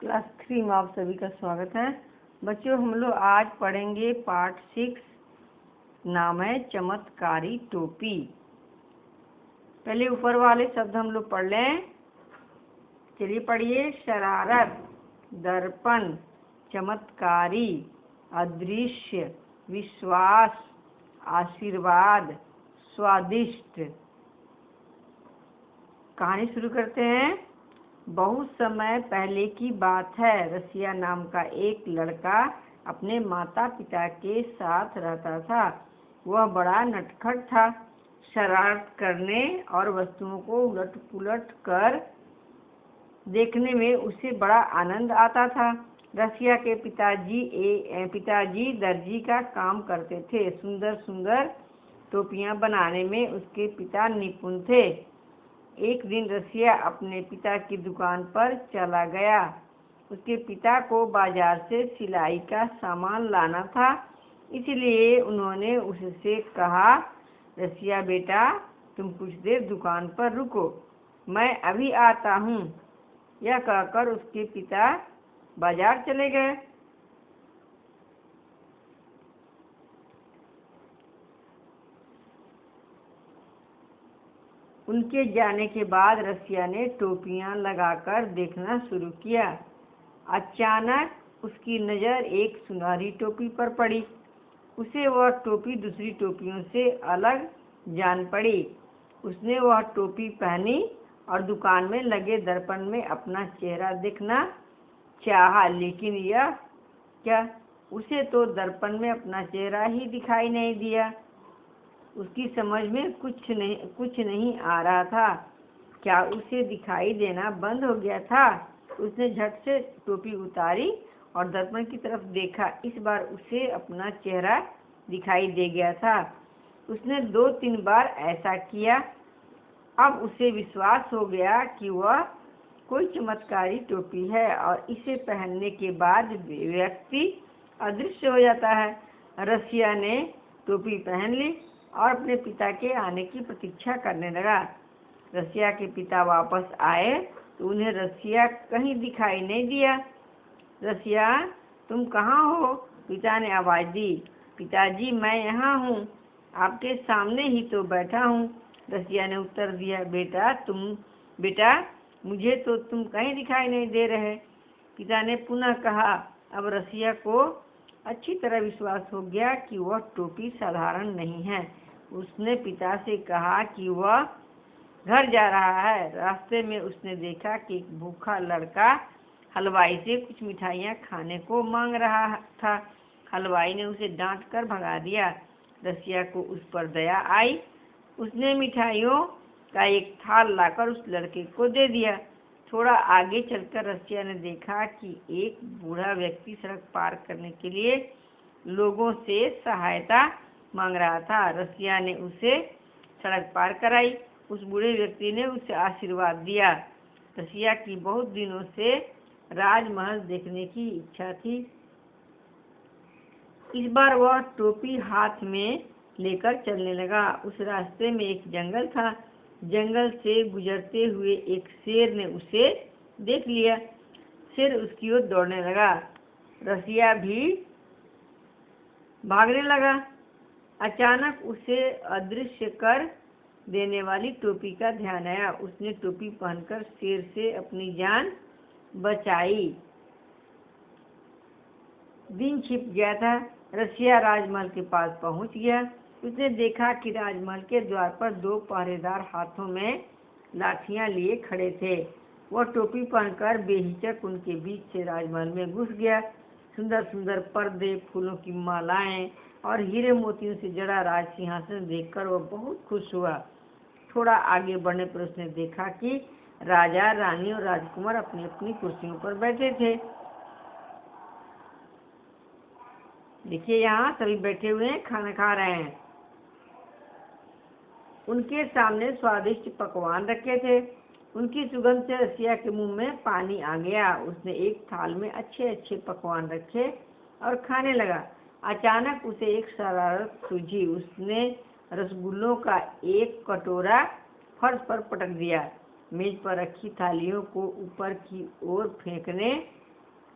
Class 3 में आप सभी का स्वागत है। बच्चों, हम लोग आज पढ़ेंगे पार्ट 6, नाम है चमत्कारी टोपी। पहले ऊपर वाले शब्द हम लोग पढ़ लें। चलिए पढ़िए। शरारत, दर्पण, चमत्कारी, अदृश्य, विश्वास, आशीर्वाद, स्वादिष्ट। कहानी शुरू करते हैं। बहुत समय पहले की बात है। रसिया नाम का एक लड़का अपने माता पिता के साथ रहता था। वह बड़ा नटखट था। शरारत करने और वस्तुओं को उलट पुलट कर देखने में उसे बड़ा आनंद आता था। रसिया के पिताजी दर्जी का काम करते थे। सुंदर सुंदर टोपियां बनाने में उसके पिता निपुण थे। एक दिन रसिया अपने पिता की दुकान पर चला गया। उसके पिता को बाजार से सिलाई का सामान लाना था, इसलिए उन्होंने उससे कहा, रसिया बेटा, तुम कुछ देर दुकान पर रुको, मैं अभी आता हूँ। यह कहकर उसके पिता बाजार चले गए। उनके जाने के बाद रसिया ने टोपियां लगाकर देखना शुरू किया। अचानक उसकी नज़र एक सुनहरी टोपी पर पड़ी। उसे वह टोपी दूसरी टोपियों से अलग जान पड़ी। उसने वह टोपी पहनी और दुकान में लगे दर्पण में अपना चेहरा देखना चाहा, लेकिन यह क्या, उसे तो दर्पण में अपना चेहरा ही दिखाई नहीं दिया। उसकी समझ में कुछ नहीं आ रहा था। क्या उसे दिखाई देना बंद हो गया था? उसने झट से टोपी उतारी और दर्पण की तरफ देखा। इस बार उसे अपना चेहरा दिखाई दे गया था। उसने 2-3 बार ऐसा किया। अब उसे विश्वास हो गया कि वह कोई चमत्कारी टोपी है और इसे पहनने के बाद व्यक्ति अदृश्य हो जाता है। रसिया ने टोपी पहन ली और अपने पिता के आने की प्रतीक्षा करने लगा। रसिया के पिता वापस आए तो उन्हें रसिया कहीं दिखाई नहीं दिया। रसिया, तुम कहाँ हो? पिता ने आवाज़ दी। पिताजी, मैं यहाँ हूँ, आपके सामने ही तो बैठा हूँ। रसिया ने उत्तर दिया। बेटा, मुझे तो तुम कहीं दिखाई नहीं दे रहे। पिता ने पुनः कहा। अब रसिया को अच्छी तरह विश्वास हो गया कि वह टोपी साधारण नहीं है। उसने पिता से कहा कि वह घर जा रहा है। रास्ते में उसने देखा कि एक भूखा लड़का हलवाई से कुछ मिठाइयाँ खाने को मांग रहा था। हलवाई ने उसे डांट कर भगा दिया। रसिया को उस पर दया आई। उसने मिठाइयों का एक थाल लाकर उस लड़के को दे दिया। थोड़ा आगे चलकर रसिया ने देखा कि एक बूढ़ा व्यक्ति सड़क पार करने के लिए लोगों से सहायता मांग रहा था। रसिया ने उसे सड़क पार कराई। उस बूढ़े व्यक्ति ने उसे आशीर्वाद दिया। रसिया की बहुत दिनों से राजमहल देखने की इच्छा थी। इस बार वह टोपी हाथ में लेकर चलने लगा। उस रास्ते में एक जंगल था। जंगल से गुजरते हुए एक शेर ने उसे देख लिया। शेर उसकी ओर दौड़ने लगा। रसिया भी भागने लगा। अचानक उसे अदृश्य कर देने वाली टोपी का ध्यान आया। उसने टोपी पहनकर शेर से अपनी जान बचाई। दिन छिप गया था। रसिया राजमहल के पास पहुंच गया। उसने देखा कि राजमहल के द्वार पर 2 पहरेदार हाथों में लाठियां लिए खड़े थे। वह टोपी पहनकर बेहिचक उनके बीच से राजमहल में घुस गया। सुंदर सुंदर पर्दे, फूलों की मालाएं और हीरे मोतियों से जड़ा राज सिंहासन देखकर वह बहुत खुश हुआ। थोड़ा आगे बढ़ने पर उसने देखा कि राजा, रानी और राजकुमार अपनी अपनी कुर्सियों पर बैठे थे। देखिए, यहाँ सभी बैठे हुए हैं, खाना खा रहे हैं। उनके सामने स्वादिष्ट पकवान रखे थे। उनकी सुगंध से रसिया के मुंह में पानी आ गया। उसने एक थाल में अच्छे अच्छे पकवान रखे और खाने लगा। अचानक उसे एक शरारत सूझी। उसने रसगुल्लों का एक कटोरा फर्श पर पटक दिया। मेज पर रखी थालियों को ऊपर की ओर फेंकने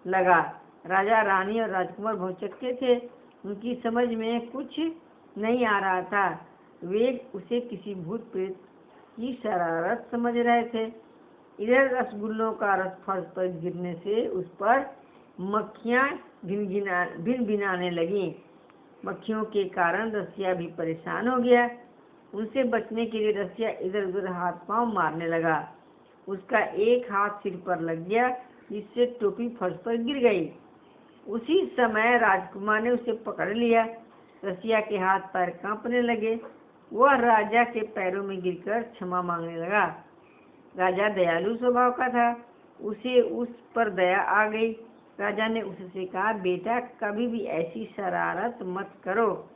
लगा। राजा रानी और राजकुमार भौचक्के थे, उनकी समझ में कुछ नहीं आ रहा था। वे उसे किसी भूत प्रेत की शरारत समझ रहे थे। इधर रसगुल्लों का रस फर्श पर गिरने से उस पर मक्खियाँ भिनभिनाने लगीं। मक्खियों के कारण रसिया भी परेशान हो गया। उनसे बचने के लिए रसिया इधर उधर हाथ पांव मारने लगा। उसका एक हाथ सिर पर लग गया, जिससे टोपी फर्श पर गिर गई। उसी समय राजकुमार ने उसे पकड़ लिया। रसिया के हाथ पैर कांपने लगे। वह राजा के पैरों में गिरकर क्षमा मांगने लगा। राजा दयालु स्वभाव का था, उसे उस पर दया आ गई। राजा ने उससे कहा, बेटा कभी भी ऐसी शरारत मत करो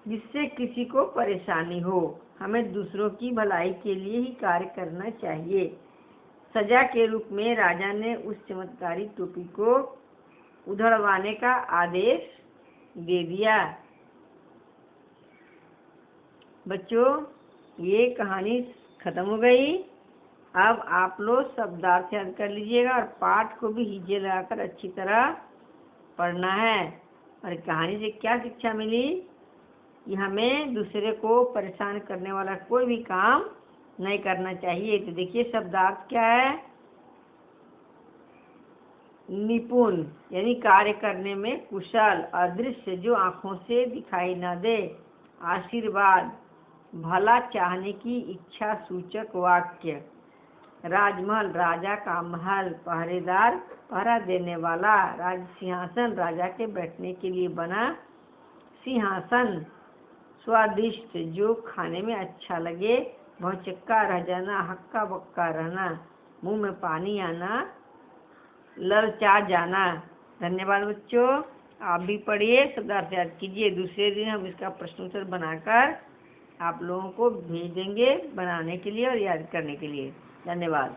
जिससे किसी को परेशानी हो। हमें दूसरों की भलाई के लिए ही कार्य करना चाहिए। सजा के रूप में राजा ने उस चमत्कारी टोपी को उधड़वाने का आदेश दे दिया। बच्चों, ये कहानी खत्म हो गई। अब आप लोग शब्दार्थ याद कर लीजिएगा और पाठ को भी हिज्जे लगाकर अच्छी तरह पढ़ना है। और कहानी से क्या शिक्षा मिली कि हमें दूसरे को परेशान करने वाला कोई भी काम नहीं करना चाहिए। तो देखिए शब्दार्थ क्या है। निपुण यानी कार्य करने में कुशल। अदृश्य जो आँखों से दिखाई न दे। आशीर्वाद भला चाहने की इच्छा सूचक वाक्य। राजमहल राजा का महल। पहरेदार पहरा देने वाला। राज सिंहासन राजा के बैठने के लिए बना सिंहासन। स्वादिष्ट जो खाने में अच्छा लगे। भौचक्का रह जाना, हक्का बक्का रहना, मुंह में पानी आना, ललचा जाना। धन्यवाद बच्चों, आप भी पढ़िए, शब्दार्थ याद कीजिए। दूसरे दिन हम इसका प्रश्नोत्तर बनाकर आप लोगों को भेज देंगे बनाने के लिए और याद करने के लिए। धन्यवाद।